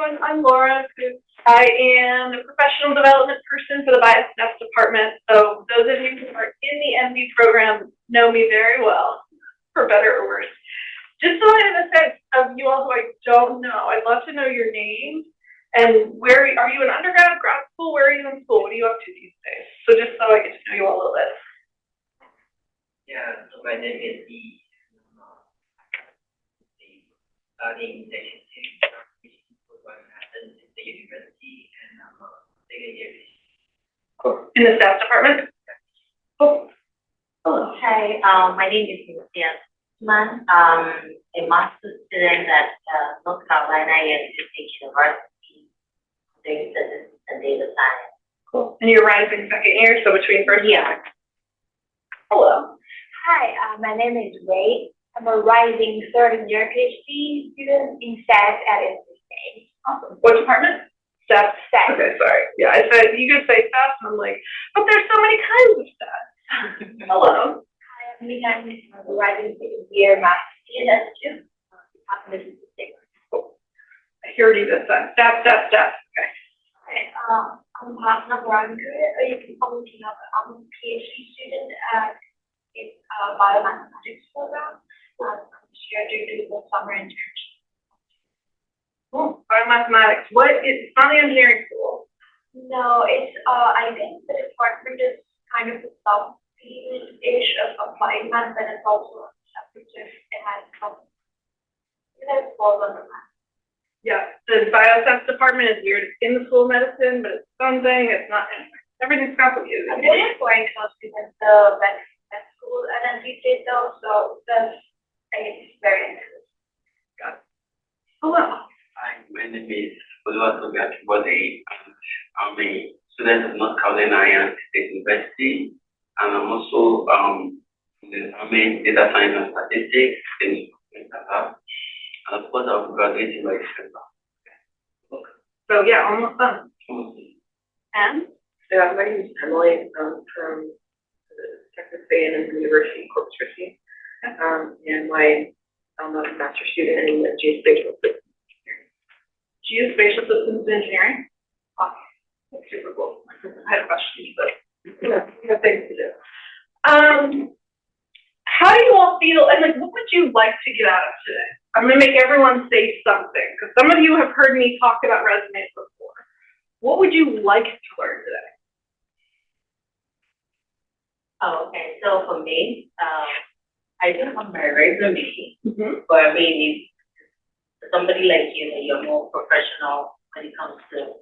everyone. I'm Laura. I am the professional development person for the biostats department. So those of you who are in the MD program know me very well, for better or worse. Just so I have a sense of you all who I don't know, I'd love to know your name and where are you in undergrad, grad school? Where are you in school? What are you up to these days? So just so I get to know you all a little bit. Yeah, so my name is Lee. Studying internship program at the university, and I'm a second year. Cool. In the staff department? Cool. Hello. Hi, my name is Cynthia Man. A master's student at North Carolina State University, doing statistics and data science. Cool. And you're rising second year, so between first and second. Hello. Hi, my name is Ray. I'm a rising third-year PhD student in stats at Internship. Awesome. What department? Stats. Stats. Okay, sorry. Yeah, I said you could say stats, and I'm like, but there's so many kinds of stats. Hello. Hi, I'm Mina. I'm a rising second-year master's student at Duke. Cool. I heard you this time. Stats. Okay. Hi, I'm Hasna Veronica. You can call me Tina, but I'm a PhD student at the biomathematics program. I'm here to do the summer internship. Cool. Biomathematics. It's not the engineering school. No, it's I think the department is kind of a sub-field-ish of applied math, but it's also a separate. It has falls under math. Yeah, the biostats department is weird. It's in the school of medicine, but it's something. It's not. Everything's complicated. I'm really going close because the vet school at NC State though, so that's very interesting. Got it. Hello. Hi, my name is Olua Tobiakibode, and I'm a student at North Carolina State University, and I'm also I'm in data science and statistics in Canada, and of course I'll be graduating by December. So yeah, almost done. And Yeah, my name is Emily. I'm from Texas A&M University in Corpus Christi, and I'm a master's student in geospatial systems engineering. Geospatial systems engineering. Awesome. That's super cool. I had questions, but we have things to do. How do you all feel, and like, what would you like to get out of today? I'm going to make everyone say something, because some of you have heard me talk about resumes before. What would you like to learn today? Oh, okay. So for me, I do have my resume, Mm-hmm. but I mean, if somebody like you, you're more professional when it comes to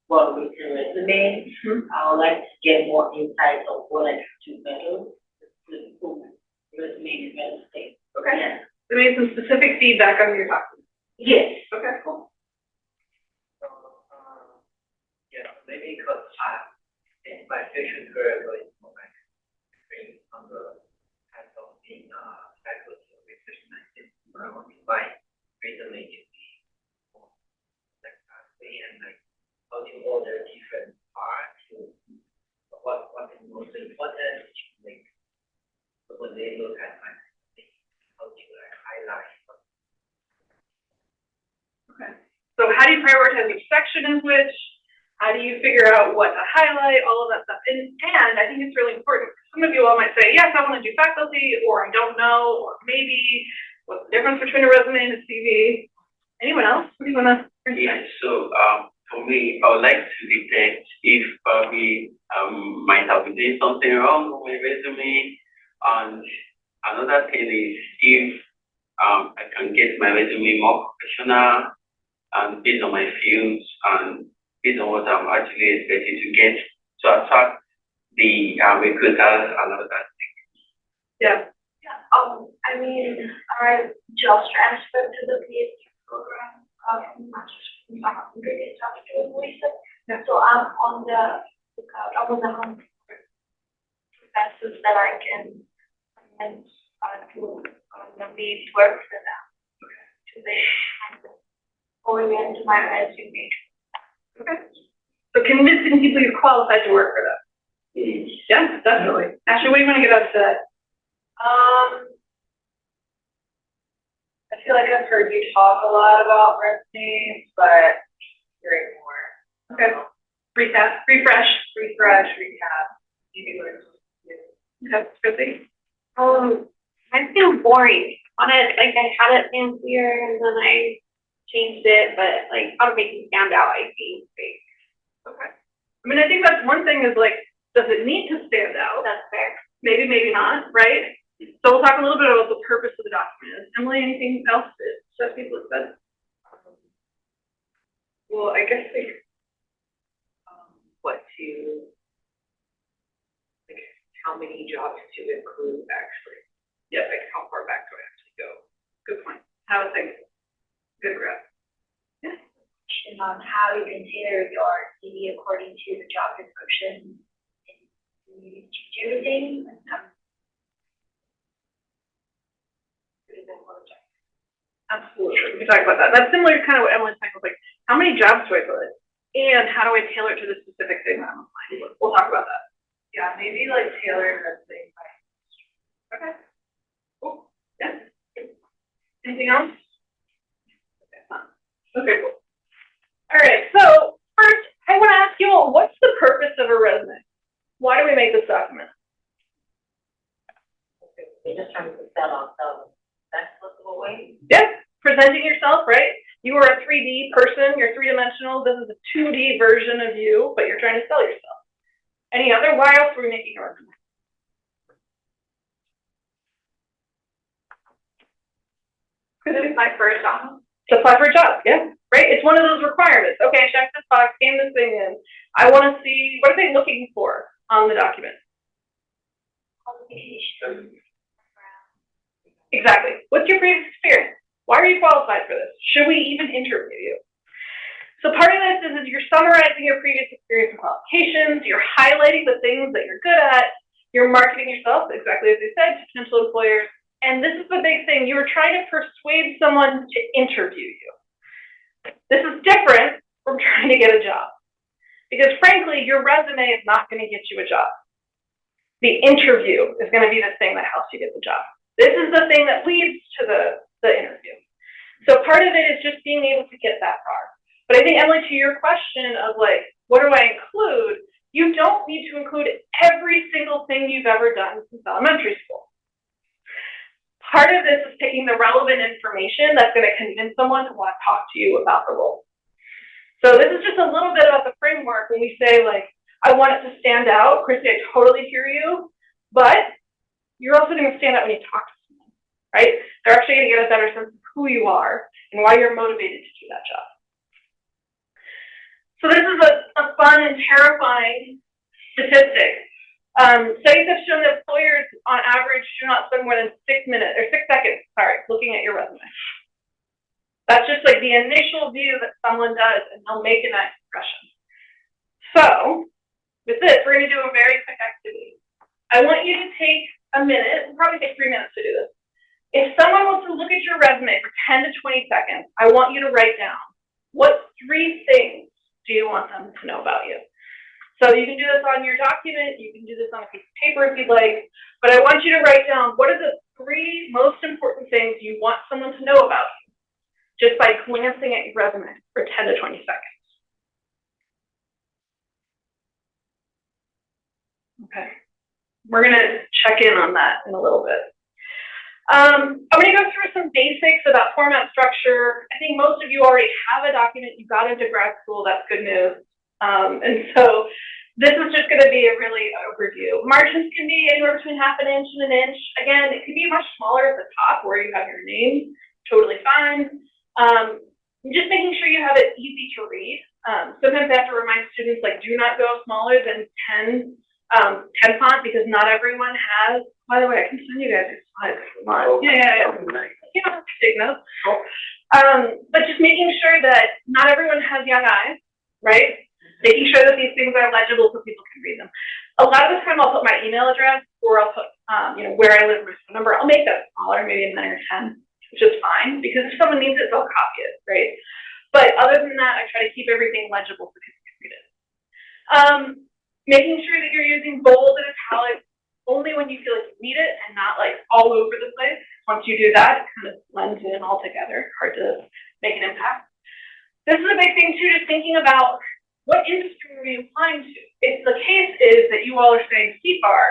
well-written resume. Mm-hmm. I would like to get more insight of what I can do better to improve resume development. Okay. Yeah. So maybe some specific feedback on your document. Yes. Okay, cool. So, yeah, maybe because in my future career going for my experience on the kind of being faculty of research scientist, I want to my resume to be more like and like how to order different parts to what is most important to make. So when they look at my how to like highlight. Okay. So how do you prioritize which section is which? How do you figure out what to highlight, all of that stuff? And I think it's really important. Some of you all might say, yes, I want to do faculty, or I don't know, or maybe. What's the difference between a resume and a CV? Anyone else? What do you want to? Yeah, so for me, I would like to detect if probably might have been doing something wrong with my resume. And another thing is if I can get my resume more professional and based on my fields and based on what I'm actually expecting to get to attract the recruiters and all that. Yeah. yeah, I mean, I just transferred to the PhD program from master's from really stuff doing research. Yeah. So I'm on the lookout. I'm on the hunt for professors that I can and to maybe work for them to kind of orient my resume. Okay. So convincing people you're qualified to work for them. Yeah, definitely. Ashley, what do you want to get out of today? I feel like I've heard you talk a lot about resumes, but refresh. Recap, maybe what it's. Okay, Chrissy? Mine's kind of boring. On it, like I had it fancier and then I changed it, but like how to make it stand out, I think. Okay. I mean, I think that's one thing is like, does it need to stand out? That's fair. Maybe, maybe not, right? So we'll talk a little bit about the purpose of the document. Emily, anything else that people have said? Well, I guess like, like, how many jobs to include actually? Yeah, Like, how far back do I actually go? good point. Have a think. Good grab. Question on how you can tailor your CV according to the job description. And you change everything. Absolutely. We can talk about that. That's similar to kind of what Emily's saying, like, how many jobs do I put? And how do I tailor it to the specific thing that I'm applying to? We'll talk about that. Yeah, maybe like tailoring the thing by. Okay. Cool. Yeah. Anything else? Okay, cool. All right, so first, I want to ask you all, what's the purpose of a resume? Why do we make this document? We're just trying to put that on the best possible way. Yeah, presenting yourself, right? You are a 3D person, you're three-dimensional, this is a 2D version of you, but you're trying to sell yourself. Any other? Why else are we making a resume? This is my first job. To apply for a job, yeah, right? It's one of those requirements. Okay, check this box, scan this thing in. I want to see, what are they looking for on the document? Qualification. Exactly. What's your previous experience? Why are you qualified for this? Should we even interview you? So part of this is you're summarizing your previous experience and qualifications, you're highlighting the things that you're good at, you're marketing yourself, exactly as they said, to potential employers. And this is the big thing, you were trying to persuade someone to interview you. This is different from trying to get a job. Because frankly, your resume is not going to get you a job. The interview is going to be the thing that helps you get the job. This is the thing that leads to the interview. So part of it is just being able to get that far. But I think, Emily, to your question of like, what do I include? You don't need to include every single thing you've ever done since elementary school. Part of this is taking the relevant information that's going to convince someone to want to talk to you about the role. So this is just a little bit about the framework when we say like, I want it to stand out. Christy, I totally hear you, but you're also going to stand out when you talk to someone, right? They're actually going to get a better sense of who you are and why you're motivated to do that job. So this is a fun and terrifying statistic. Studies have shown that employers, on average, do not spend more than 6 seconds, looking at your resume. That's just like the initial view that someone does, and they'll make a nice impression. So, with this, we're going to do a very quick activity. I want you to take a minute, it'll probably take 3 minutes to do this. If someone wants to look at your resume for 10 to 20 seconds, I want you to write down, what 3 things do you want them to know about you? So you can do this on your document, you can do this on a piece of paper if you'd like, but I want you to write down what are the 3 most important things you want someone to know about you, just by glancing at your resume for 10 to 20 seconds. Okay, we're gonna check in on that in a little bit. I'm gonna go through some basics about format structure. I think most of you already have a document, you got into grad school, that's good news. And so this is just going to be a really overview. Margins can be anywhere between 1/2 inch and 1 inch. Again, it can be much smaller at the top where you have your name, totally fine. Just making sure you have it easy to read. Sometimes I have to remind students, like, do not go smaller than 10 font because not everyone has. By the way, I can send you guys these slides if you want. Yeah. You don't have to take notes. But just making sure that not everyone has young eyes, right? Making sure that these things are legible so people can read them. A lot of the time I'll put my email address or I'll put, where I live, my phone number. I'll make that smaller, maybe a 9 or 10, which is fine because if someone needs it, they'll copy it, right? But other than that, I try to keep everything legible so people can read it. Making sure that you're using bold and italics only when you feel like you need it and not like all over the place. Once you do that, it kind of blends in all together. Hard to make an impact. This is a big thing too, just thinking about What industry are you applying to? If the case is that you all are saying CFAR,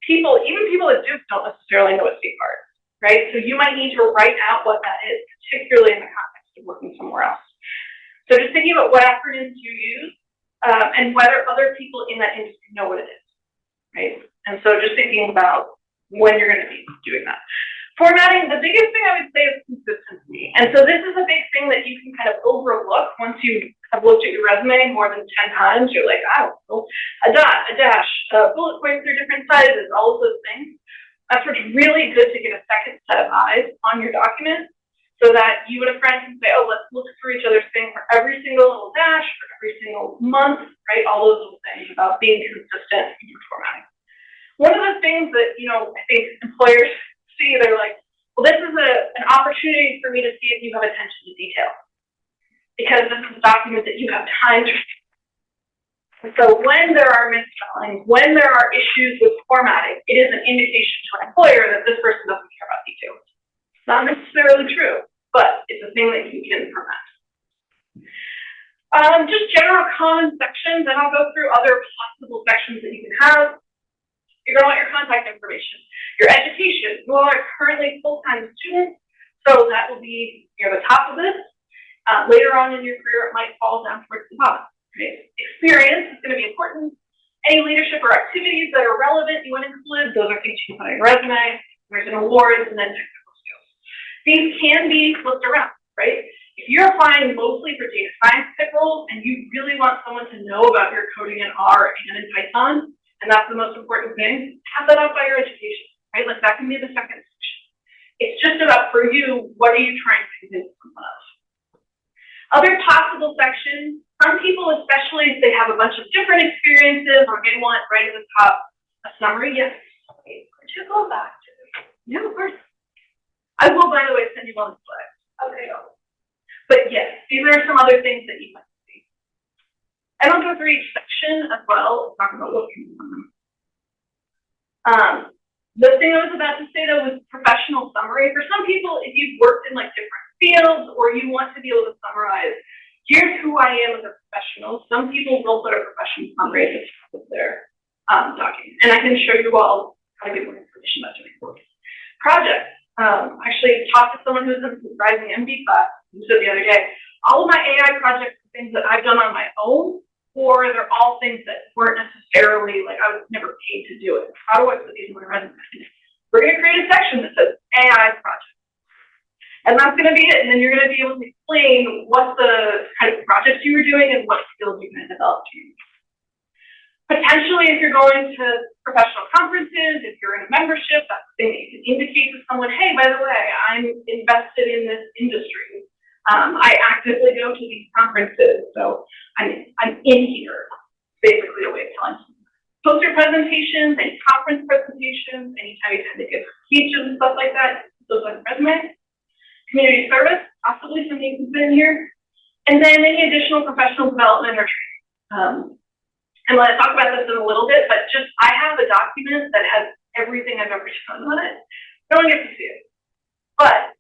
even people at Duke don't necessarily know what CFAR is, right? So you might need to write out what that is, particularly in the context of working somewhere else. So just thinking about what acronyms you use, and whether other people in that industry know what it is, right? And so just thinking about when you're going to be doing that. Formatting, the biggest thing I would say is consistency. And so this is a big thing that you can kind of overlook once you have looked at your resume more than 10 times. You're like, I don't know, a dot, a dash, bullet points are different sizes, all of those things. That's what's really good to get a second set of eyes on your document so that you and a friend can say, oh, let's look through each other's thing for every single little dash, for every single month, right? All those little things about being consistent in your formatting. One of the things that, I think employers see, they're like, well, this is an opportunity for me to see if you have attention to detail, because this is a document that you have time to. And so when there are misspellings, when there are issues with formatting, it is an indication to an employer that this person doesn't care about details. It's not necessarily true, but it's a thing that you can prevent. Just general common sections, and I'll go through other possible sections that you can have. You're going to want your contact information, your education. You all are currently full-time students, so that will be near the top of this. Later on in your career, it might fall down towards the bottom. Okay. Experience is going to be important. Any leadership or activities that are relevant, you want to include. Those are things you can put on your resume. There's an awards and then technical skills. These can be flipped around, right? If you're applying mostly for data science type roles and you really want someone to know about your coding in R and in Python, and that's the most important thing, have that up by your education, right? Like that can be the second section. It's just about, for you, what are you trying to convince someone of? Other possible sections, some people, especially if they have a bunch of different experiences or they want right at the top a summary, yes. Could you go back to this? Yeah, of course. I will, by the way, send you on the slide. Okay. But yes, these are some other things that you might see. I don't go through each section as well. Talk about looking at them. The thing I was about to say though was professional summary. For some people, if you've worked in like different fields or you want to be able to summarize, here's who I am as a professional. Some people will put a professional summary at the top of their document, and I can show you all how to get more information about doing this. Projects. Actually talked to someone who's in the Rising MD class who said the other day, all of my AI projects are things that I've done on my own, or they're all things that weren't necessarily, like I was never paid to do it. How do I put these in my resume? We're going to create a section that says AI project. And that's going to be it. And then you're going to be able to explain what the kind of projects you were doing and what skills you're going to develop to use. Potentially, if you're going to professional conferences, if you're in a membership, that's the thing that you can indicate to someone, hey, by the way, I'm invested in this industry. I actively go to these conferences, so I'm in here. Basically a way of telling someone. Poster presentations, any conference presentations, anytime you tend to give speeches and stuff like that, those on the resume. Community service, possibly something you can put in here. And then any additional professional development or training. I'm going to talk about this in a little bit, but just I have a document that has everything I've ever done on it. No one gets to see it. But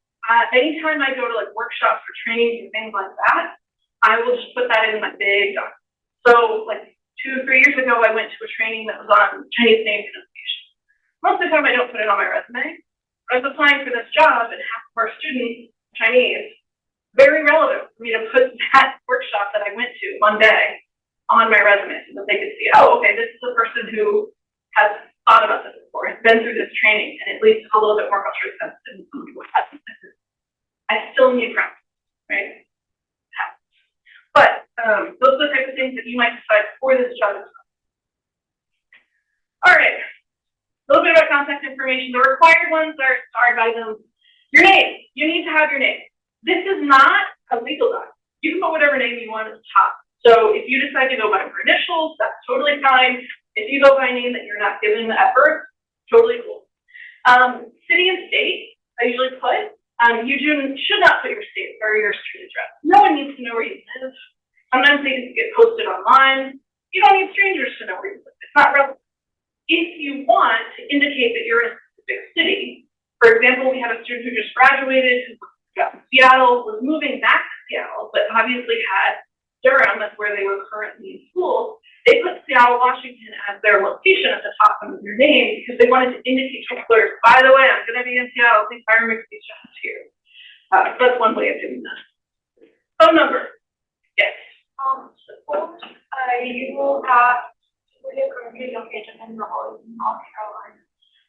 anytime I go to like workshops or trainings and things like that, I will just put that in my big document. So like 2 or 3 years ago, I went to a training that was on Chinese name pronunciation. Most of the time I don't put it on my resume. I was applying for this job and half of our students, Chinese, very relevant for me to put that workshop that I went to one day on my resume so that they could see, oh, okay, this is a person who has thought about this before, has been through this training, and at least a little bit more culturally sensitive than someone who hasn't. I still need practice, right? But those are the types of things that you might decide for this job as well. All right, a little bit about contact information. The required ones are, sorry by them, your name. You need to have your name. This is not a legal document. You can put whatever name you want at the top. So if you decide to go by your initials, that's totally fine. If you go by a name that you're not given at birth, totally cool. City and state, I usually put. You should not put your state or your street address. No one needs to know where you live. Sometimes things get posted online. You don't need strangers to know where you live. It's not relevant. If you want to indicate that you're in a specific city, for example, we had a student who just graduated, who got from Seattle, was moving back to Seattle, but obviously had Durham, that's where they were currently in school, they put Seattle, Washington as their location at the top of their name because they wanted to indicate to employers, by the way, I'm going to be in Seattle, please hire me for these jobs here. So that's one way of doing that. Phone number. Yes. Suppose you are currently located in North Carolina.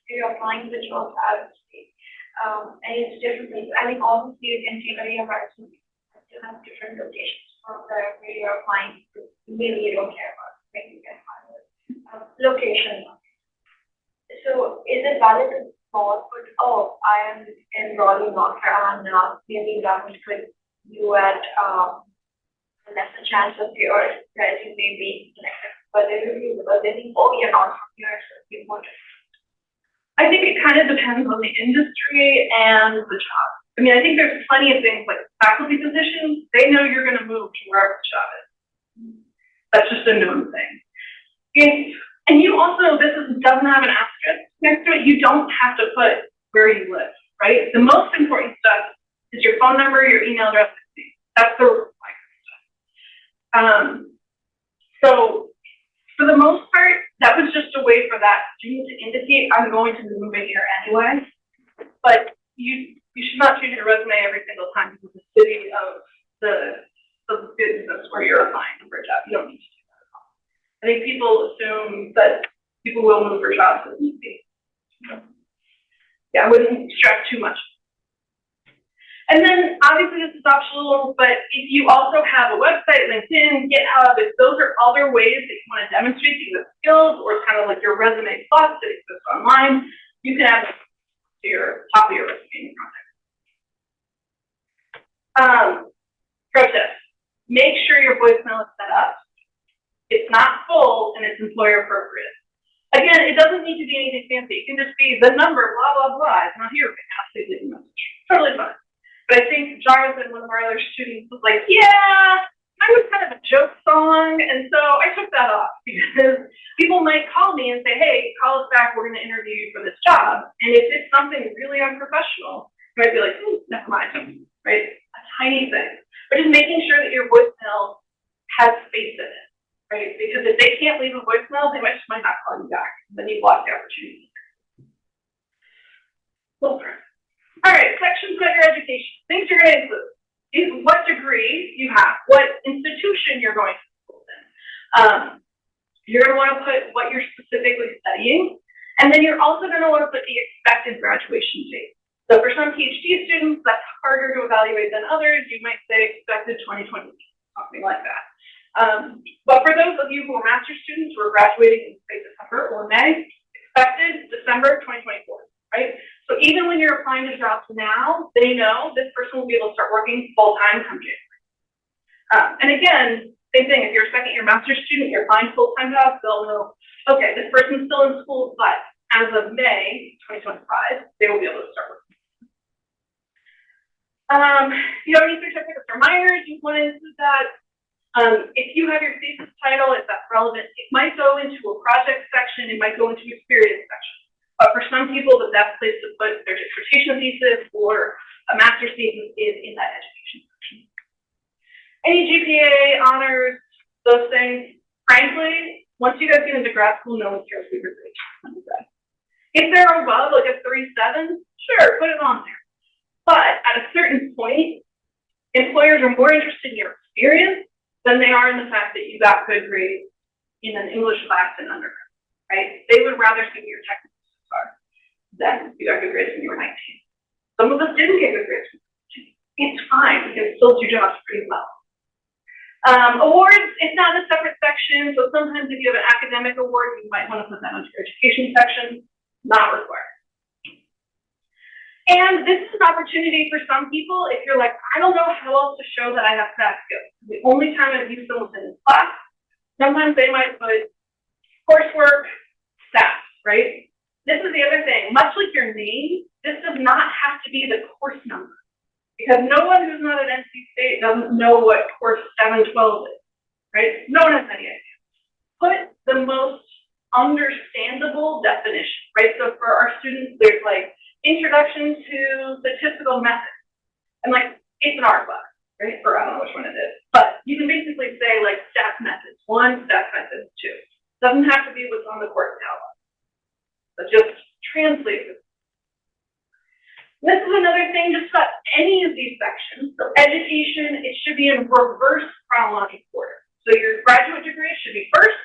You're applying for jobs out of state. And it's different things. I think obviously you can see that your resume you have different locations from where you're applying to. Maybe you don't care about maybe you can find location. So is it valid to put, oh, I am in Raleigh, North Carolina, maybe that would put you at lesser chance of your resume being selected for the review because they think, oh, you're not from here, so you want to. I think it kind of depends on the industry and the job. I mean, I think there's plenty of things like faculty positions, they know you're going to move to wherever the job is. That's just a known thing. And you also, doesn't have an asterisk next to it, you don't have to put where you live, right? The most important stuff is your phone number, your email address. That's the required stuff. So for the most part, that was just a way for that student to indicate, I'm going to be moving here anyway. But you should not change your resume every single time because the city of the business where you're applying for a job. You don't need to do that at all. I think people assume that people will move for jobs as need be. Yeah, I wouldn't stress too much. And then obviously this is optional, but if you also have a website, LinkedIn, GitHub, if those are other ways that you want to demonstrate that you have skills, or it's kind of like your resume plus that exists online, you can add to your top of your resume content. Pro tip, make sure your voicemail is set up. It's not full and it's employer appropriate. Again, it doesn't need to be anything fancy. It can just be the number, blah, blah, blah. It's not here right now, so leave a message. Totally fine. But I think Jonathan, one of our other students, was like, yeah, I was kind of a joke song. And so I took that off because people might call me and say, hey, call us back. We're going to interview you for this job. And if it's something really unprofessional, you might be like, never mind, right? A tiny thing. But just making sure that your voicemail has space in it, right? Because if they can't leave a voicemail, they might not call you back. Then you block the opportunity. All right, sections about your education. Things you're going to include is what degree you have, what institution you're going to school in. You're going to want to put what you're specifically studying, and then you're also going to want to put the expected graduation date. So for some PhD students, that's harder to evaluate than others. You might say expected 2020, something like that. But for those of you who are master's students who are graduating in say December or May, expected December 2024, right? So even when you're applying to jobs now, they know this person will be able to start working full-time come January. And again, same thing, if you're a second-year master's student, you're applying full-time jobs, they'll know, okay, this person's still in school, but as of May 2025, they will be able to start working. If you have any certificates or minors, you want to include that. If you have your thesis title, if that's relevant, it might go into a project section, it might go into experience section. But for some people, the best place to put their dissertation thesis or a master's thesis is in that education section. Any GPA, honors, those things, frankly, once you guys get into grad school, no one cares what your grades are. If they're above, like a 3.7, sure, put it on there. But at a certain point, employers are more interested in your experience than they are in the fact that you got good grades in an English class in undergrad, right? They would rather see your technical then you got good grades when you were 19. Some of us didn't get good grades. It's fine, we can still do jobs pretty well. Awards, it's not a separate section, so sometimes if you have an academic award, you might want to put that into your education section, not required. And this is an opportunity for some people, if you're like, I don't know how else to show that I have staff skills. The only time I've used them was in class, sometimes they might put coursework, staff, right? This is the other thing, much like your name, this does not have to be the course number because no one who's not at NC State doesn't know what course 712 is, right? No one has any idea. Put the most understandable definition, right? So for our students, there's like introduction to statistical methods and like it's an art class, right? Or I don't know which one it is, but you can basically say Doesn't have to be what's on the course calendar. But just translate it. This is another thing, just about any of these sections. So education, it should be in reverse chronological order. So your graduate degree should be first,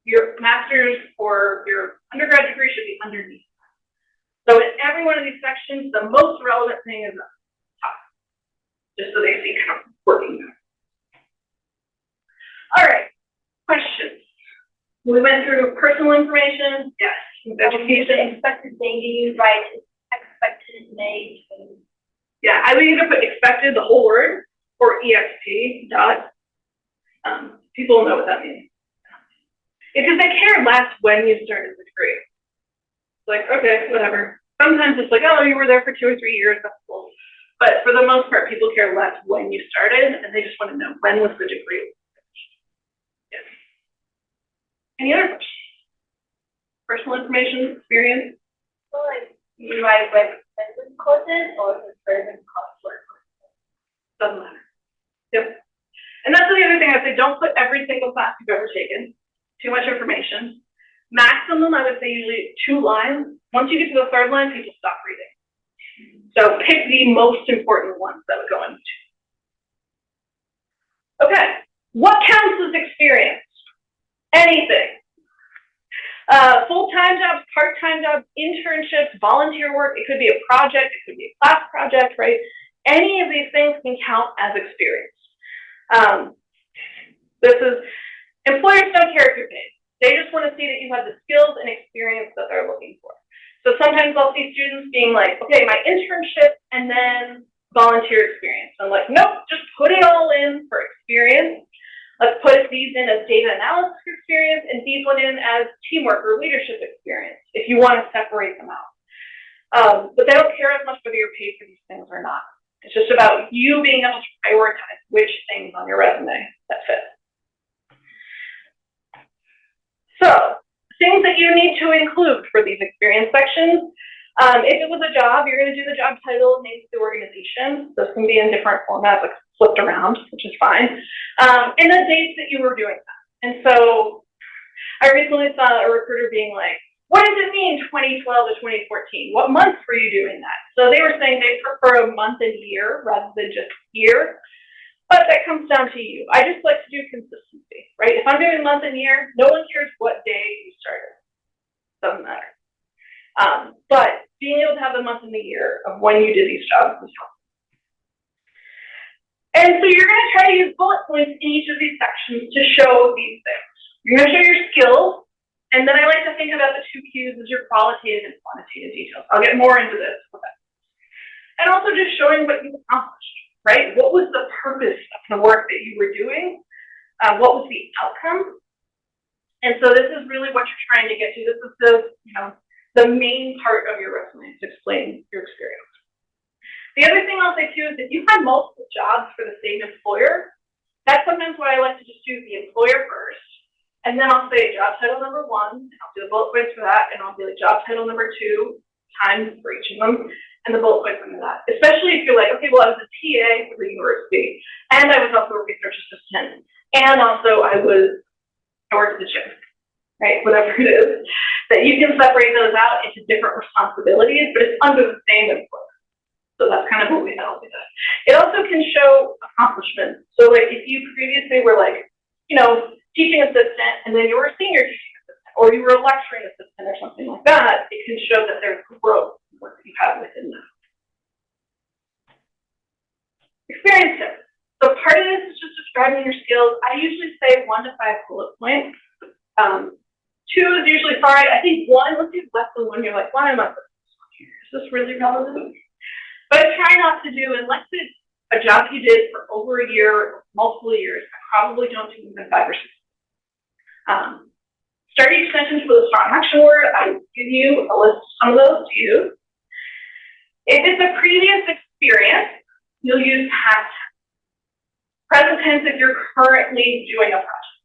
your master's or your undergrad degree should be underneath. So in every one of these sections, the most relevant thing is up top, just so they see kind of working there. All right, questions. We went through personal information, yes, education. Expected date, do you write expected date? Yeah, I would either put expected, the whole word, or EXP dot. People know what that means. Because they care less when you started the degree. It's like, okay, whatever. Sometimes it's like, oh, you were there for 2 or 3 years, that's cool. But for the most part, people care less when you started, and they just want to know when was the degree. Yes. Any other questions? Personal information, experience? So like, you write like expensive courses or expensive coursework? Doesn't matter. Yep. And that's the other thing I say, don't put every single class you've ever taken. Too much information. Maximum, I would say usually 2 lines. Once you get to the 3rd line, people stop reading. So pick the most important ones that would go in. Okay, what counts as experience? Anything. Full-time jobs, part-time jobs, internships, volunteer work. It could be a project, it could be a class project, right? Any of these things can count as experience. This is, employers don't care if you're paid. They just want to see that you have the skills and experience that they're looking for. So sometimes I'll see students being like, okay, my internship and then volunteer experience. I'm like, nope, just put it all in for experience. Let's put these in as data analysis experience and these one in as teamwork or leadership experience, if you want to separate them out. But they don't care as much whether you're paid for these things or not. It's just about you being able to prioritize which things on your resume that fit. So, things that you need to include for these experience sections. If it was a job, you're going to do the job title, name of the organization. Those can be in different formats, like flipped around, which is fine. And the dates that you were doing that. And so, I recently saw a recruiter being like, what does it mean 2012 to 2014? What months were you doing that? So they were saying they prefer a month and year rather than just year. But that comes down to you. I just like to do consistency, right? If I'm doing month and year, no one cares what day you started. Doesn't matter. But being able to have the month and the year of when you did these jobs is helpful. And so you're going to try to use bullet points in each of these sections to show these things. You're going to show your skills. And then I like to think about the 2 Qs as your qualitative and quantitative details. I'll get more into this. And also just showing what you've accomplished, right? What was the purpose of the work that you were doing? What was the outcome? And so this is really what you're trying to get to. This is the main part of your resume to explain your experience. The other thing I'll say too is if you have multiple jobs for the same employer, that's sometimes what I like to just do the employer first. And then I'll say job title number 1, I'll do the bullet points for that, and I'll do the job title number 2, times for each of them, and the bullet points under that. Especially if you're like, okay, well, I was a TA for the university, and I was also a research assistant, and also I worked at the gym, right? Whatever it is, that you can separate those out into different responsibilities, but it's under the same employer. So that's kind of what we know. It also can show accomplishments. So like if you previously were like, teaching assistant, and then you were a senior teaching assistant, or you were a lecturing assistant or something like that, it can show that there's growth in what you have within that. Experience tips. So part of this is just describing your skills. I usually say 1 to 5 bullet points. 2 is usually fine. I think 1, let's do less than 1, you're like, why am I putting this on here? Is this really relevant? But I try not to do, unless it's a job you did for over a year, multiple years, I probably don't do even 5 or 6. Start each sentence with a strong action word. I will give you a list of some of those to use. If it's a previous experience, you'll use past tense. Present tense if you're currently doing a project.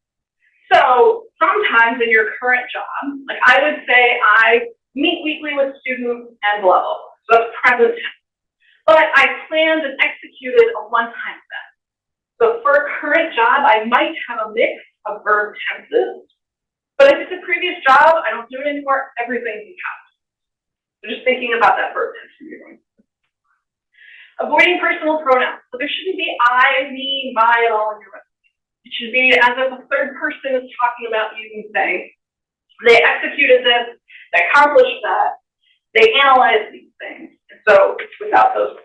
So sometimes in your current job, like I would say I meet weekly with students and blah, blah, blah. So that's present tense. But I planned and executed a one-time set. So for a current job, I might have a mix of verb tenses, But if it's a previous job, I don't do it anymore, everything's in caps. So just thinking about that verb tense. Avoiding personal pronouns. So there shouldn't be I, me, my at all in your resume. It should be as if a third person is talking about you and saying, they executed this, they accomplished that, they analyzed these things. And so it's without those.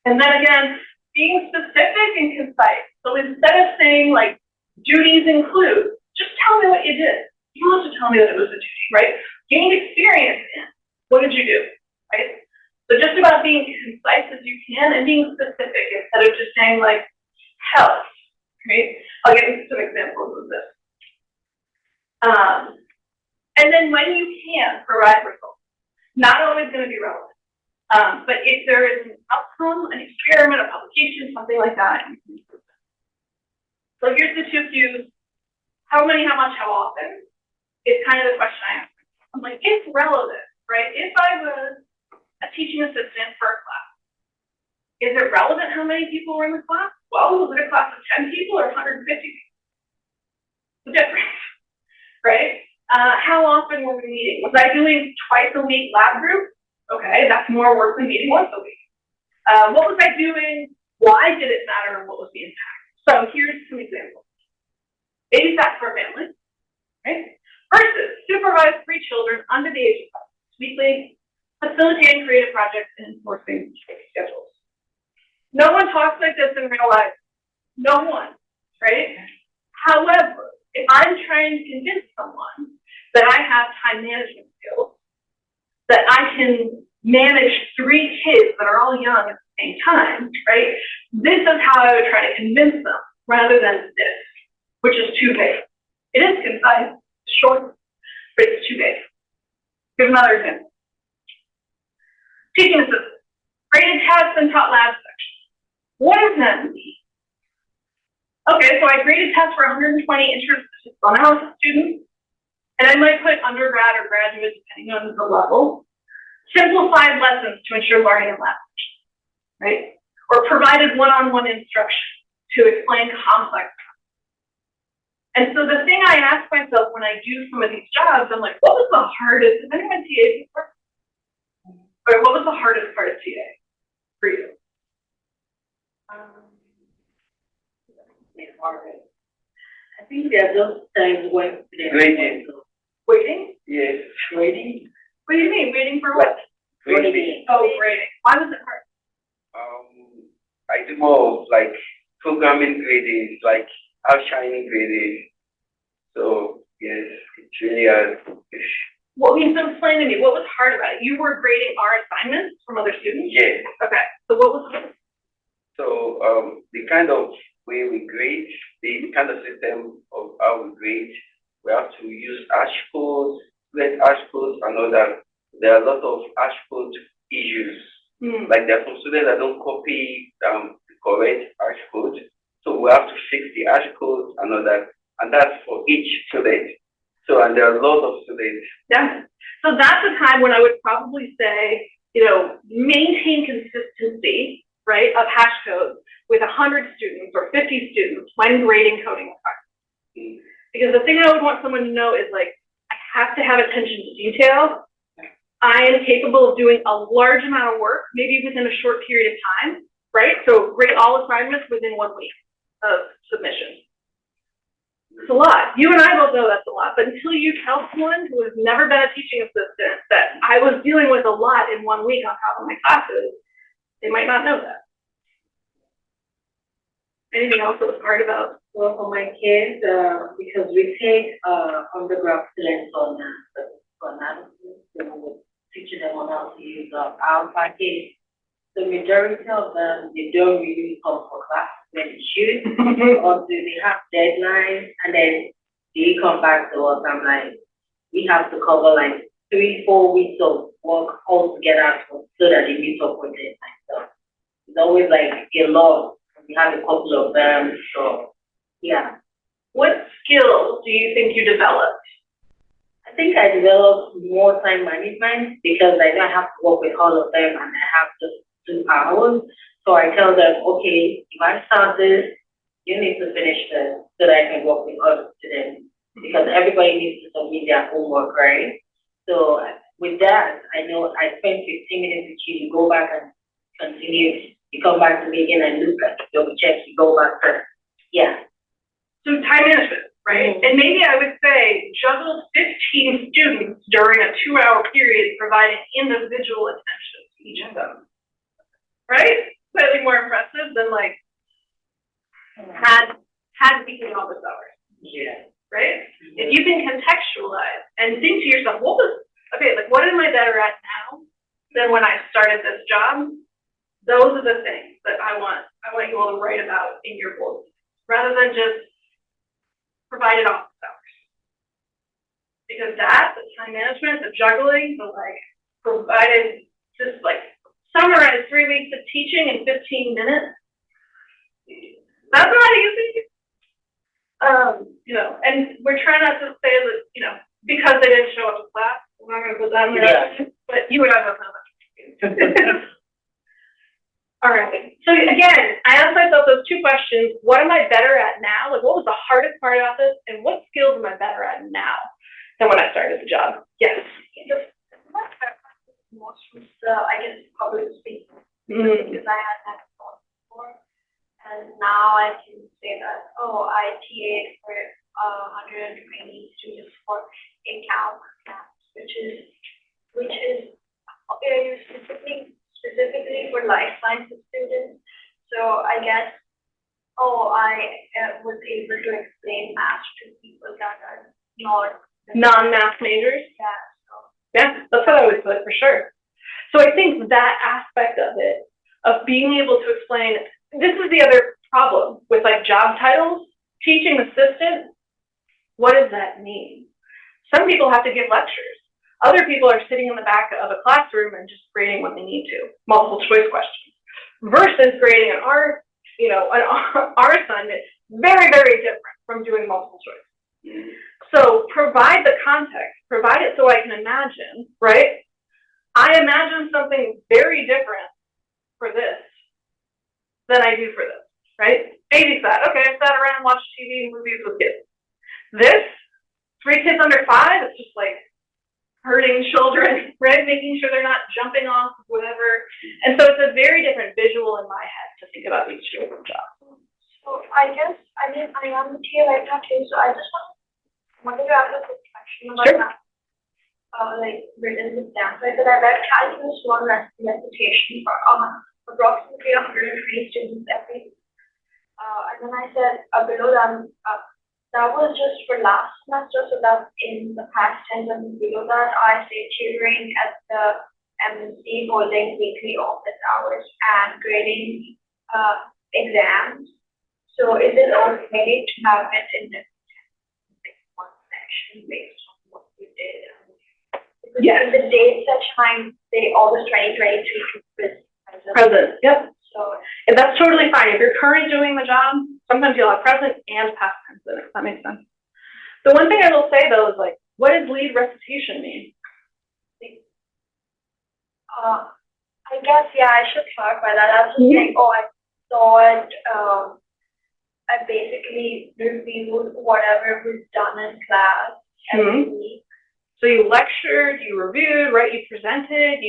And then again, being specific and concise. So instead of saying like, duties include, just tell me what you did. You don't have to tell me that it was a duty, right? Gained experience in. What did you do, right? So just about being concise as you can and being specific instead of just saying like, health, right? I'll give you some examples of this. And then when you can provide results, not always going to be relevant. But if there is an outcome, an experiment, a publication, something like that, you can improve it. So here's the two cues. How many, how much, how often? It's kind of the question I ask. I'm like, it's relevant, right? If I was a teaching assistant for a class, is it relevant how many people were in the class? Well, was it a class of 10 people or 150 people? The difference, right? How often were we meeting? Was I doing twice a week lab group? Okay, that's more work than meeting once a week. What was I doing? Why did it matter? And what was the impact? So here's some examples. Babysat for a family, right? Versus supervise 3 children under the age of 5 weekly, facilitating creative projects and enforcing schedules. No one talks like this in real life. No one, right? However, if I'm trying to convince someone that I have time management skills, that I can manage 3 kids that are all young at the same time, right? This is how I would try to convince them rather than this, which is too vague. It is concise, short, but it's too vague. Here's another example. Teaching assistant, graded tests and taught lab sections. What does that mean? Okay, so I graded tests for 120 internship analysis students, and I might put undergrad or graduate depending on the level. Simplified lessons to ensure learning and lab sections, right? Or provided one-on-one instruction to explain complex concepts. And so the thing I ask myself when I do some of these jobs, I'm like, what was the hardest? Has anyone TA before? Or what was the hardest part of TA for you? I think there are those times when Grading. Waiting? Yes. waiting. What do you mean? Waiting for what? Grading. Oh, grading. Why was it hard? I do more of like programming grading, like outshining grading. So yes, it's really Well, can you explain to me what was hard about it? You were grading our assignments from other students? yes. Okay. So what was hard? So the kind of way we grade, the kind of system of how we grade, we have to use hash codes, let hash codes and all that. There are a lot of hash code issues. Like there are some students that don't copy the correct hash code. So we have to fix the hash codes and all that. And that's for each student. So, and there are a lot of students. Yeah. So that's a time when I would probably say, you know, maintain consistency, right, of hash codes with 100 students or 50 students when grading coding requirements. Because the thing I would want someone to know is like, I have to have attention to detail. I am capable of doing a large amount of work, maybe within a short period of time, right? So grade all assignments within 1 week of submission. It's a lot. You and I both know that's a lot, but until you tell someone who has never been a teaching assistant that I was dealing with a lot in 1 week on top of my classes, they might not know that. Anything else that was hard about? Well, for my kids, because we take undergrad students on analysis, so we're teaching them on how to use our package. The majority of them, they don't really come for class when they should, or do they have deadlines, and then they come back to us. I'm like, we have to cover like 3-4 weeks of work all together so that they meet up with deadline. So it's always like a lot. We have a couple of them, so yeah. What skills do you think you developed? I think I developed more time management because I know I have to work with all of them and I have just 2 hours. So I tell them, okay, if I start this, you need to finish this so that I can work with other students, because everybody needs to submit their homework, right? So with that, I know I spent 15 minutes with you, you go back and continue, you come back to me again and look at double check, you go back there. Yeah. So time management, right? And maybe I would say juggle 15 students during a 2-hour period, providing individual attention to each of them, right? Slightly more impressive than like had speaking office hours. Yeah. Right? If you can contextualize and think to yourself, what am I better at now than when I started this job? Those are the things that I want you all to write about in your goals, rather than just provided office hours. Because that, the time management, the juggling, the like provided, just like summarize 3 weeks of teaching in 15 minutes. That's not easy. And we're trying not to say that, because they didn't show up to class, we're not going to put that in there, but you would have that. All right. So again, I asked myself those 2 questions. What am I better at now? Like, what was the hardest part about this? And what skills am I better at now than when I started the job? Yes. Most was, I guess, public speaking, because I had that thought before. And now I can say that, I TA'd for 120 students for a calc class, which is specifically for life sciences students. So I guess, I was able to explain math to people that are not non-math majors. Yeah. Yeah, that's what I would put for sure. So I think that aspect of it, of being able to explain, this is the other problem with like job titles, teaching assistant. What does that mean? Some people have to give lectures. Other people are sitting in the back of a classroom and just grading what they need to, multiple choice questions, versus grading an R assignment, very, very different from doing multiple choice. So provide the context, provide it so I can imagine, right? I imagine something very different for this than I do for this, right? Babysat, okay, I sat around and watched TV and movies with kids. This, 3 kids under 5, it's just like hurting children, right? Making sure they're not jumping off, whatever. And so it's a very different visual in my head to think about these children's jobs. So I guess, I am a TA right now too, so I just wanted to ask a quick question about that. Written this down. So I said I read calculus 1 recitation for approximately 120 students every week. And then I said below that, that was just for last semester, so that's in the past tense, and below that I say tutoring at the MNC, holding weekly office hours and grading exams. So is it okay to have it in one section based on what you did? Yes. In the date section, I say August 2023 Present. Yep. So and that's totally fine. If you're currently doing the job, sometimes you'll have present and past tense in it. That makes sense. The one thing I will say though is like, what does lead recitation mean? I guess, I should clarify that. I was just saying, I thought I basically reviewed whatever was done in class every week. So you lectured, you reviewed, right? You presented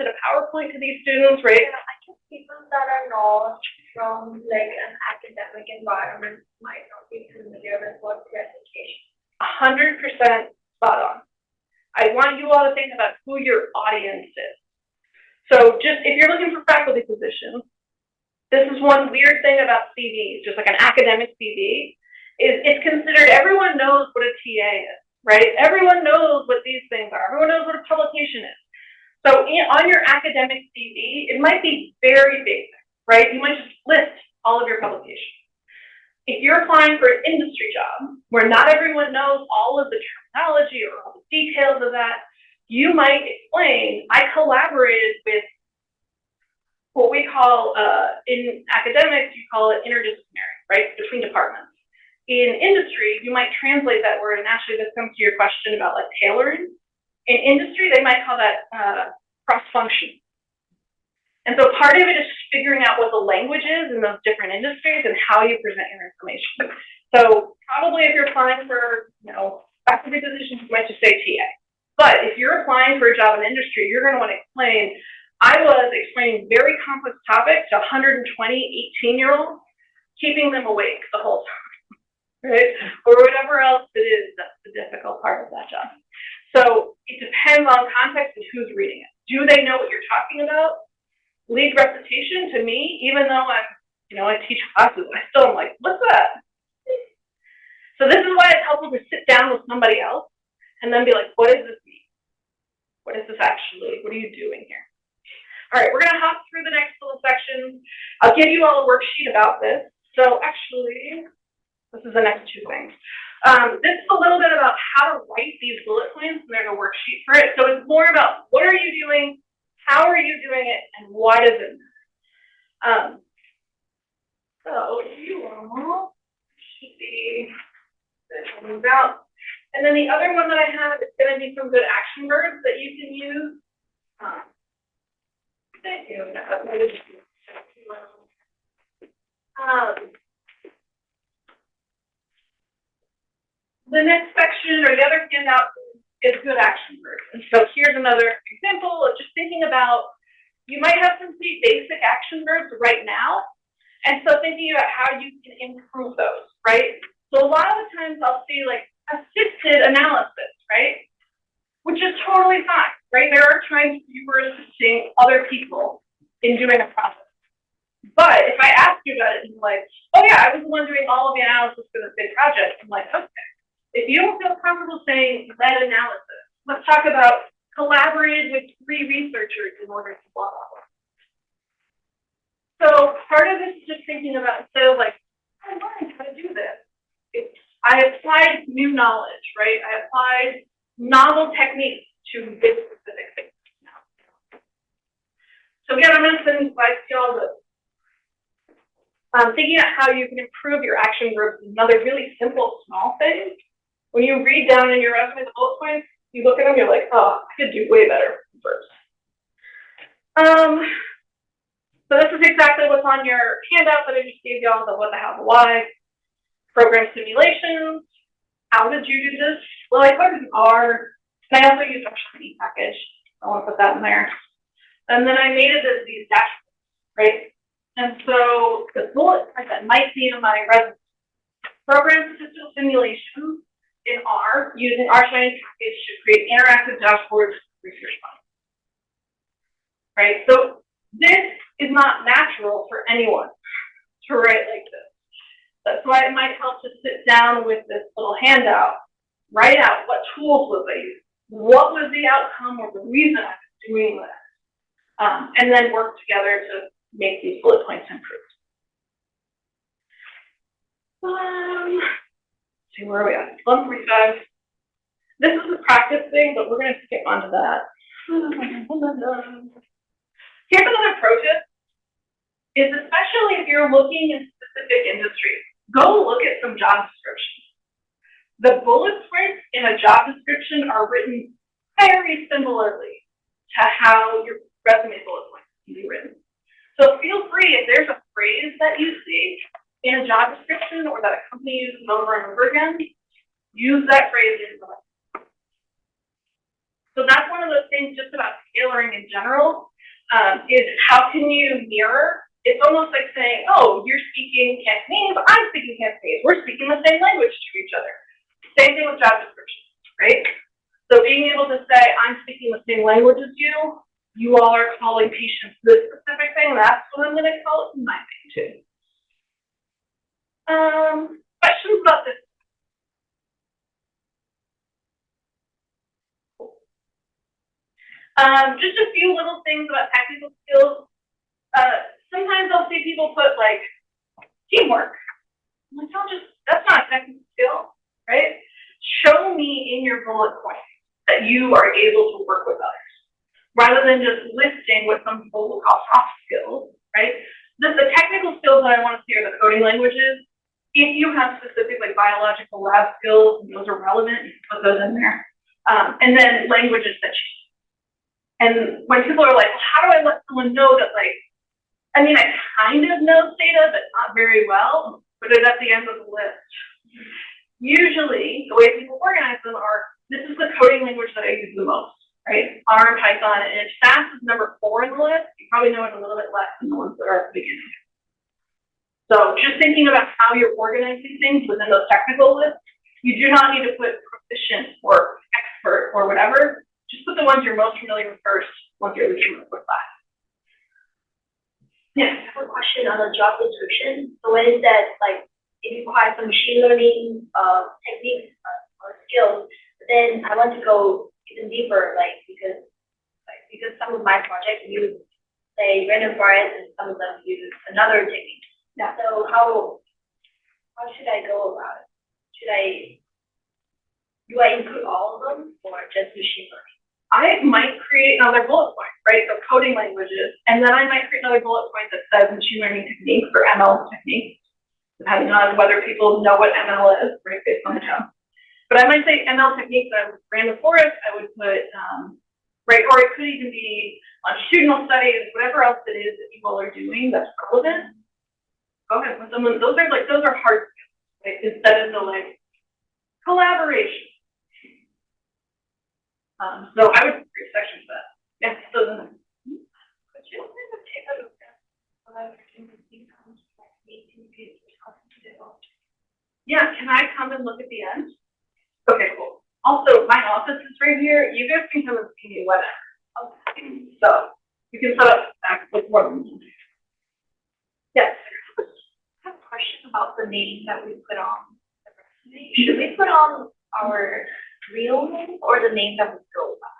a PowerPoint to these students, right? I guess people that are not from like an academic environment might not be familiar with what presentation. 100% spot on. I want you all to think about who your audience is. So just if you're looking for faculty positions, this is one weird thing about CVs, just like an academic CV, is it's considered everyone knows what a TA is, right? Everyone knows what these things are. Everyone knows what a publication is. So on your academic CV, it might be very basic, right? You might just list all of your publications. If you're applying for an industry job where not everyone knows all of the terminology or all the details of that, you might explain, I collaborated with what we call, in academics, you call it interdisciplinary, right, between departments. In industry, you might translate that word, and actually this comes to your question about like tailoring. In industry, they might call that cross-function. And so part of it is figuring out what the language is in those different industries and how you present your information. So probably if you're applying for, faculty positions, you might just say TA. But if you're applying for a job in industry, you're going to want to explain, I was explaining very complex topics to 120 18-year-olds, keeping them awake the whole time, right? Or whatever else it is, that's the difficult part of that job. So it depends on context and who's reading it. Do they know what you're talking about? Lead recitation, to me, even though I teach classes, I still am like, what's that? So this is why it's helpful to sit down with somebody else and then be like, what does this mean? What is this actually? What are you doing here? All right, we're going to hop through the next little section. I'll give you all a worksheet about this. So actually, this is the next two things. This is a little bit about how to write these bullet points, and there's a worksheet for it. So it's more about what are you doing, how are you doing it, and why does it matter? So you all should be move out. And then the other one that I have is going to be some good action verbs that you can use. Thank you. The next section or the other handout is good action verbs. And so here's another example of just thinking about, you might have some pretty basic action verbs right now. And so thinking about how you can improve those, right? So a lot of the times I'll see like assisted analysis, right? Which is totally fine, right? There are times you were assisting other people in doing a process. But if I ask you about it and you're like, oh yeah, I was the one doing all of the analysis for this big project, I'm like, okay. If you don't feel comfortable saying led analysis, let's talk about collaborated with 3 researchers in order to blah, blah, blah. So part of this is just thinking about, instead of like, I learned how to do this. I applied new knowledge, right? I applied novel techniques to this specific thing. So again, I'm going to send slides to y'all, but thinking about how you can improve your action verbs is another really simple, small thing. When you read down in your resume the bullet points, you look at them, you're like, oh, I could do way better verbs. So this is exactly what's on your handout that I just gave y'all, the what, the how, the why. Program simulations. How did you do this? Well, I put an R. I also used our Shiny package. I want to put that in there. And then I made it as these dashboards, right? And so the bullet point that might be in my resume, program statistical simulations in R, using our Shiny package to create interactive dashboards for research funding. Right? So this is not natural for anyone to write like this. That's why it might help to sit down with this little handout, write out what tools was I using, what was the outcome or the reason I was doing this, and then work together to make these bullet points improved. See, where are we at? 145. This is a practice thing, but we're going to skip onto that. Here's another pro tip, is especially if you're looking in specific industries, go look at some job descriptions. The bullet points in a job description are written very similarly to how your resume bullet points can be written. So feel free, if there's a phrase that you see in a job description or that a company uses over and over again, use that phrase in the resume. So that's one of those things just about tailoring in general, is how can you mirror? It's almost like saying, oh, you're speaking Cantonese, I'm speaking Cantonese. We're speaking the same language to each other. Same thing with job descriptions, right? So being able to say, I'm speaking the same language as you, you all are calling patients this specific thing, that's what I'm going to call it in my thing too. Questions about this? Just a few little things about technical skills. Sometimes I'll see people put like teamwork. I'm like, that's not a technical skill, right? Show me in your bullet point that you are able to work with others, rather than just listing what some people will call soft skills, right? The technical skills that I want to see are the coding languages. If you have specific like biological lab skills, and those are relevant, you can put those in there. And then languages that you, And when people are like, well, how do I let someone know that, like, I mean, I kind of know data, but not very well, put it at the end of the list. Usually, the way people organize them are, this is the coding language that I use the most, right? R and Python, and if SAS is number 4 in the list, you probably know it a little bit less than the ones that are at the beginning. So just thinking about how you're organizing things within those technical lists, you do not need to put proficient or expert or whatever. Just put the ones you're most familiar with first, once you're least familiar with last. Yeah. I have a question on the job description. So when it says like it requires some machine learning techniques or skills, but then I want to go even deeper, because some of my projects use say random forest and some of them use another technique. Yeah. So how should I go about it? Do I include all of them or just machine learning? I might create another bullet point, right? So coding languages, and then I might create another bullet point that says machine learning techniques or ML techniques, depending on whether people know what ML is, right, based on the job. But I might say ML techniques, I would random forest, I would put, right, or it could even be longitudinal studies, whatever else it is that you all are doing that's relevant. Go ahead with someone, those are hard skills, right? Instead of the like collaboration. So I would create sections for that. Yeah, so then. Could you take a look at Yeah, can I come and look at the end? Okay, cool. Also, my office is right here. You guys can come and see me whenever. Okay. So you can set up back with more than one. Yes. I have a question about the name that we put on the resume. Should we put on our real name or the name that we go by?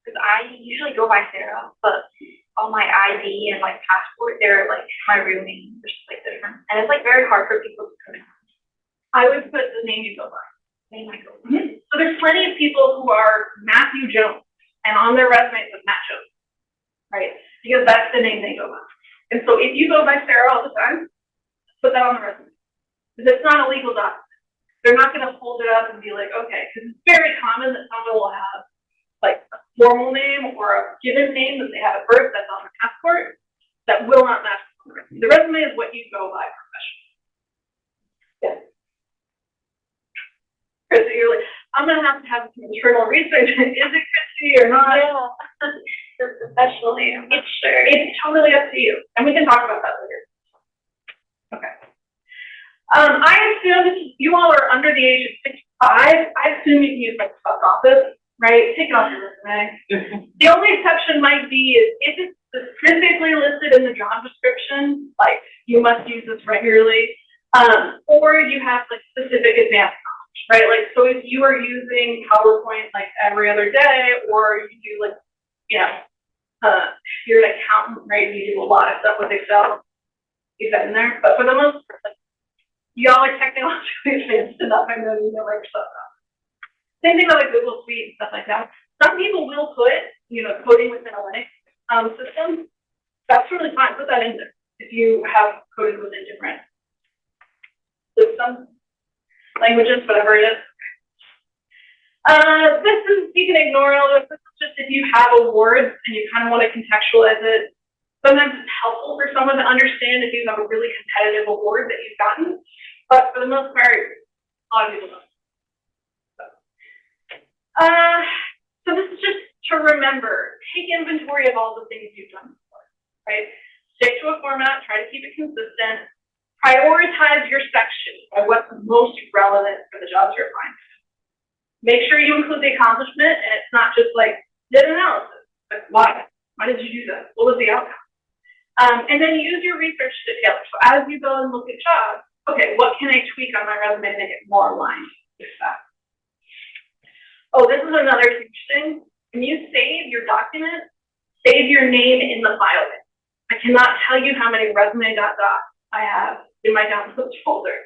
Because I usually go by Sarah, but on my ID and like passport, they're like my real name, which is like different. And it's like very hard for people to pronounce. I would put the name you go by. Name I go by. Mm-hmm. So there's plenty of people who are Matthew Jones, and on their resume it says Matt Jones, right? Because that's the name they go by. And so if you go by Sarah all the time, put that on the resume. Because it's not a legal document. They're not going to hold it up and be like, okay, because it's very common that someone will have like a formal name or a given name that they have at birth that's on their passport that will not match the resume. The resume is what you go by professionally. Yeah. Chris, you're like, I'm going to have some internal research. Is it Christy or not? Yeah. Professionally, I'm not sure. It's totally up to you. And we can talk about that later. Okay. I assume you all are under the age of 65. I assume you can use Microsoft Office, right? Take it off your resume. The only exception might be is if it's specifically listed in the job description, like you must use this regularly, or you have like specific advanced knowledge, right? Like, so if you are using PowerPoint like every other day, or you do like, you're an accountant, right? You do a lot of stuff with Excel, use that in there. But for the most part, like, y'all are technologically advanced enough. I know you know Microsoft Office. Same thing with like Google Suite and stuff like that. Some people will put, coding within a Linux system. That's really fine. Put that in there if you have coded within different systems, languages, whatever it is. You can ignore all this. This is just if you have awards and you kind of want to contextualize it. Sometimes it's helpful for someone to understand if you have a really competitive award that you've gotten. But for the most part, a lot of people don't. So this is just to remember, take inventory of all the things you've done before, right? Stick to a format, try to keep it consistent, prioritize your section by what's most relevant for the jobs you're applying to. Make sure you include the accomplishment, and it's not just like, did analysis, like why? Why did you do that? What was the outcome? And then use your research to tailor. So as you go and look at jobs, okay, what can I tweak on my resume to make it more aligned with that? Oh, this is another huge thing. When you save your document, save your name in the file. I cannot tell you how many resume.docs I have in my downloads folder.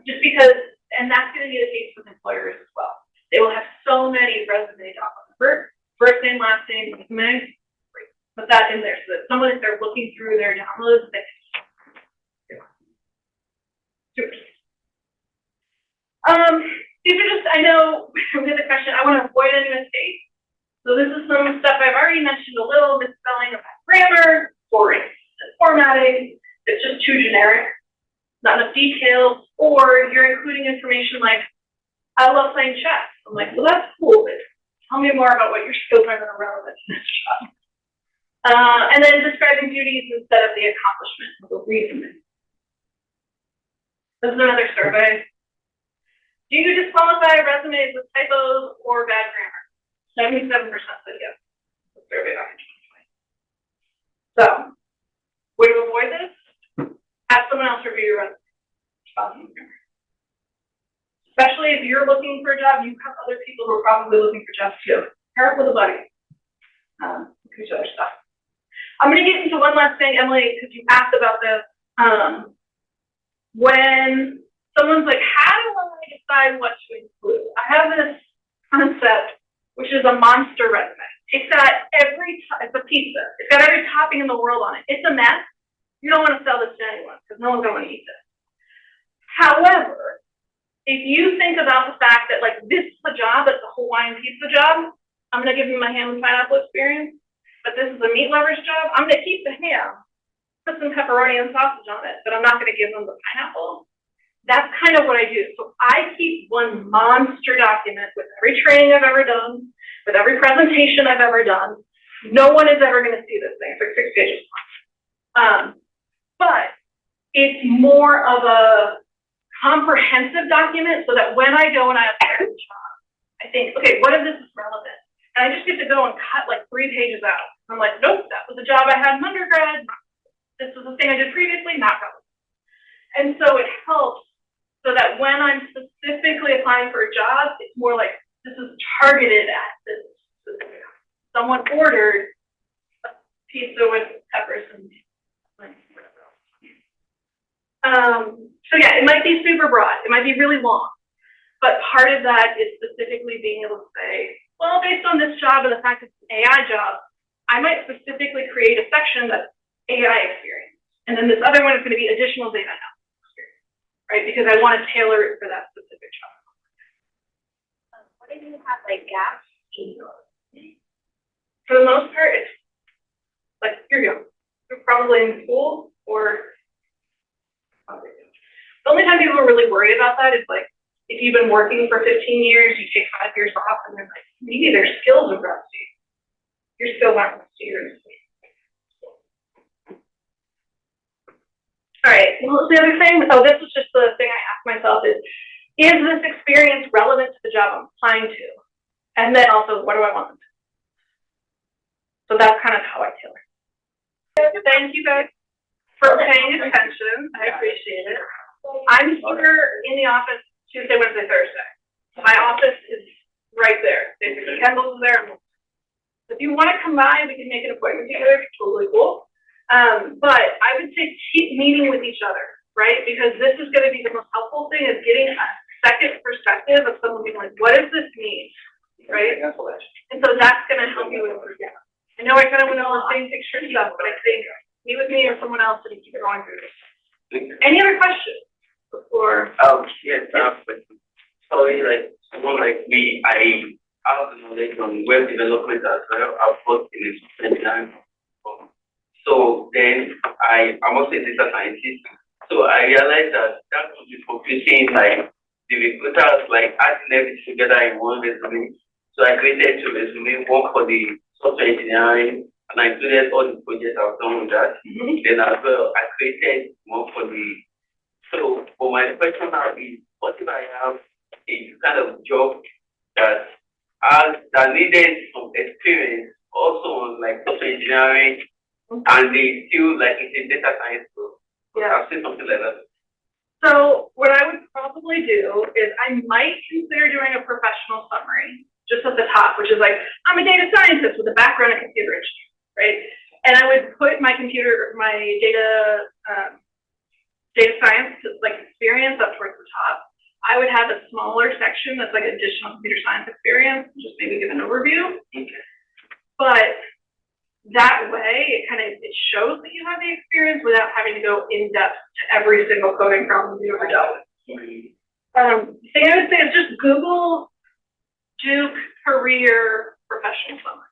Just because, and that's going to be the case with employers as well. They will have so many resume docs. First name, last name, resume. Put that in there so that someone, if they're looking through their downloads, they can. These are just, I know, with the question, I want to avoid any mistakes. So So this is some stuff I've already mentioned a little, misspelling of grammar, or formatting. It's just too generic, not enough details, or you're including information like, I love playing chess. I'm like, well, that's cool, but tell me more about what your skills are that are relevant to this job. And then describing duties instead of the accomplishment of the reason. This is another survey. Do you disqualify resumes with typos or bad grammar? 77% said yes. The survey back in 2020. So, way to avoid this, have someone else review your resume. Especially if you're looking for a job, you have other people who are probably looking for jobs too. Pair up with a buddy. Each other stuff. I'm going to get into one last thing, Emily, because you asked about this. When someone's like, how do I decide what to include? I have this concept, which is a monster resume. It's got it's a pizza. It's got every topping in the world on it. It's a mess. You don't want to sell this to anyone because no one's going to eat this. However, if you think about the fact that like this is a job, it's a Hawaiian pizza job, I'm going to give you my ham and pineapple experience, but this is a meat lover's job, I'm going to keep the ham, put some pepperoni and sausage on it, but I'm not going to give them the pineapple. That's kind of what I do. So I keep one monster document with every training I've ever done, with every presentation I've ever done. No one is ever going to see this thing. It's like 6 pages long. But it's more of a comprehensive document so that when I go and I apply for a job, I think, okay, what if this is relevant? And I just get to go and cut like 3 pages out. I'm like, nope, that was a job I had in undergrad. This was the thing I did previously, not relevant. And so it helps so that when I'm specifically applying for a job, it's more like this is targeted at this specific. Someone ordered a pizza with peppers and whatever else. So yeah, it might be super broad. It might be really long. But part of that is specifically being able to say, well, based on this job and the fact it's an AI job, I might specifically create a section that's AI experience. And then this other one is going to be additional data analysis experience, right? Because I want to tailor it for that specific job. What if you have like gaps? For the most part, it's like, here you go. You're probably in school or the only time people are really worried about that is like, if you've been working for 15 years, you take 5 years off, and then like, maybe their skills are rusty. Your skills aren't rusty. All right, what was the other thing? Oh, this is just the thing I asked myself is this experience relevant to the job I'm applying to? And then also, what do I want them to do? So that's kind of how I tailor. Thank you guys for paying attention. I appreciate it. I'm here in the office Tuesday, Wednesday, Thursday. My office is right there. Basically, Kendall's there. If you want to come by, we can make an appointment together. It's totally cool. But I would say keep meeting with each other, right? Because this is going to be the most helpful thing is getting a second perspective of someone being like, what does this mean, right? And so that's going to help you improve. I know I kind of went all the same picture stuff, but I think meet with me or someone else and keep going through this. Any other questions? Or yes, sorry, like someone like me, I have knowledge on web development as well. I've worked in a seminar. So then I'm also a data scientist. So I realized that would be focusing like the recruiters like adding everything together in one resume. So I created 2 resumes, one for the software engineering, and I included all the projects I've done with that. Then as well, I created one for the. So for my question now is, what if I have a kind of job that needed some experience also on like software engineering, and they still like it's a data science role? Yeah, I've seen something like that. So what I would probably do is I might consider doing a professional summary just at the top, which is like, I'm a data scientist with a background in computer engineering, right? And I would put my data science like experience up towards the top. I would have a smaller section that's like additional computer science experience, just maybe give an overview. But that way, it shows that you have the experience without having to go in depth to every single coding problem you ever dealt with. The thing I would say is just Google Duke career professional summary.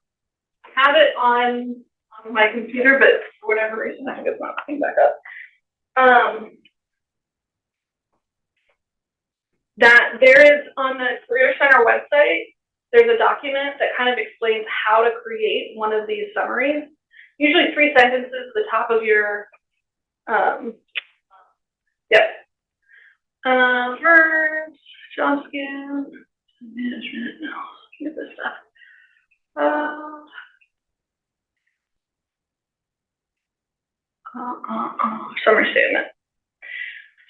I have it on my computer, but for whatever reason, I think it's not coming back up. That there is on the Career Center website, there's a document that kind of explains how to create one of these summaries. Usually 3 sentences at the top of your, verbs, job skills, management, no, get this stuff. Summary statement.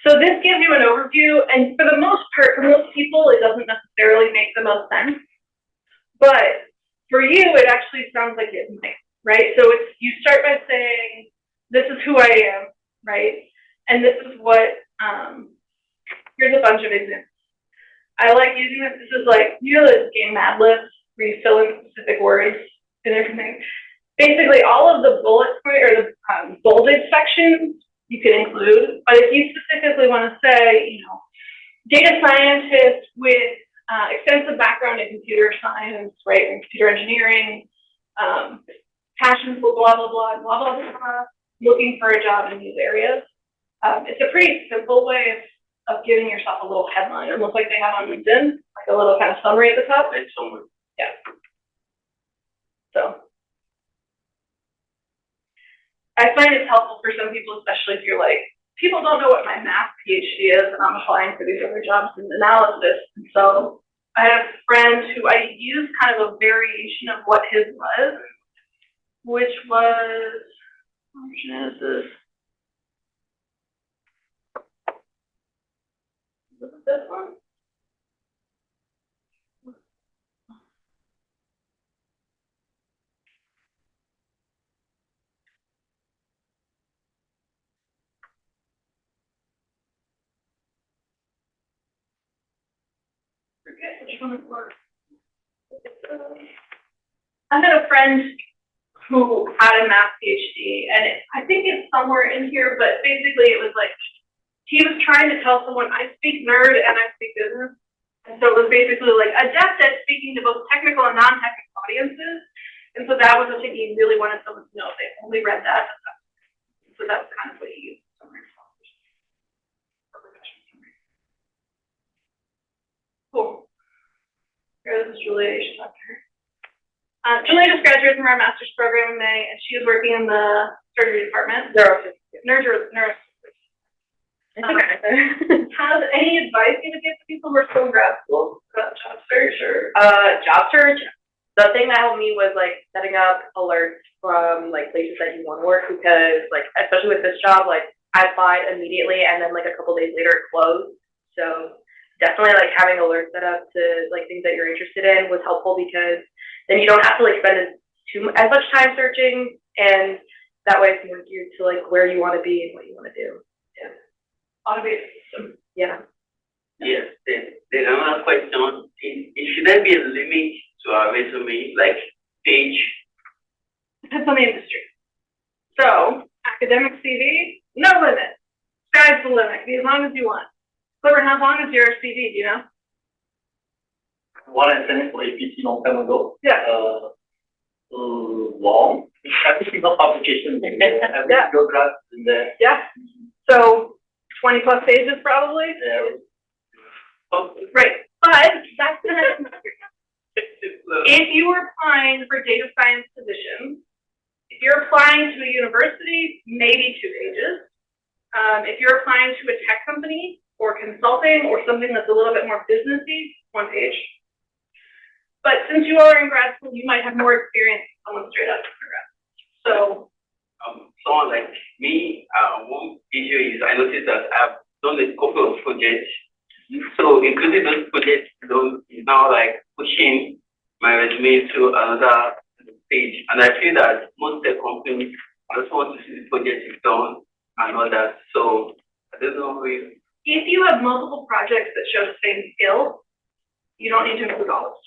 So this gives you an overview, and for the most part, for most people, it doesn't necessarily make the most sense. But for you, it actually sounds like it might, right? So it's, you start by saying, this is who I am, right? And this is what, here's a bunch of examples. I like using this. This is like, you know this game Mad Libs, where you fill in specific words and everything. Basically, all of the bullet point or the bolded sections you can include, but if you specifically want to say, you know, data scientist with extensive background in computer science, right, and computer engineering, passion for blah, blah, blah, blah, blah, blah, looking for a job in these areas. It's a pretty simple way of giving yourself a little headline, almost like they have on LinkedIn, like a little kind of summary at the top. Like someone. Yeah. So I find it's helpful for some people, especially if you're like, people don't know what my math PhD is, and I'm applying for these other jobs in analysis. And so I have a friend who I used kind of a variation of what his was, which was, what version is this? Was it this one? Forget which one it was. I had a friend who had a math PhD, and I think it's somewhere in here, but basically it was like, he was trying to tell someone, I speak nerd and I speak business. And so it was basically like adept at speaking to both technical and non-technical audiences. And so that was the thing he really wanted someone to know. They only read that. So that's kind of what he used. Cool. Here, this is Julia. You should talk to her. Julia just graduated from our master's program in May, and she is working in the surgery department. Nurse. Has any advice you would give to people who are still in grad school about job search or? Job search, the thing that helped me was like setting up alerts from like places that you want to work, because like, especially with this job, like I applied immediately and then like a couple days later it closed. So definitely like having alerts set up to like things that you're interested in was helpful, because then you don't have to like spend as much time searching, and that way it's more geared to like where you want to be and what you want to do. Yeah. Automated system. Yeah. Yes, there's another question. Should there be a limit to our resume, like page? Depends on the industry. So, academic CV, no limit. Sky's the limit. Be as long as you want. Clifford, how long is your CV, do you know? One I finished for APC long time ago. Yeah. Long. Every single publication, every Yeah. single draft in there. Yeah. So, 20 plus pages probably? Right. But that's the next if you were applying for data science positions, if you're applying to a university, maybe 2 pages. If you're applying to a tech company or consulting or something that's a little bit more businessy, 1 page. But since you are in grad school, you might have more experience than someone straight out of undergrad. So, Someone like me, one issue is I noticed that I've done a couple of projects. So including those projects, is now like pushing my resume to another page. And I feel that most tech companies also want to see the project you've done and all that. So I don't know if you have multiple projects that show the same skill, you don't need to include all of them.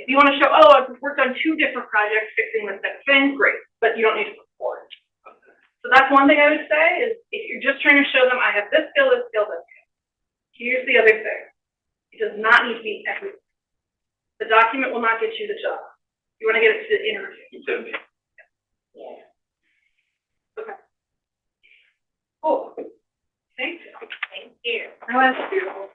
If you want to show, oh, I've worked on 2 different projects fixing the same thing, great, but you don't need to put 4. So that's one thing I would say is if you're just trying to show them, I have this skill, this skill, this skill. Here's the other thing. It does not need to be everything. The document will not get you the job. You wanna get it to the interview. Interview. Cool. Thank you. Thank you. That was beautiful.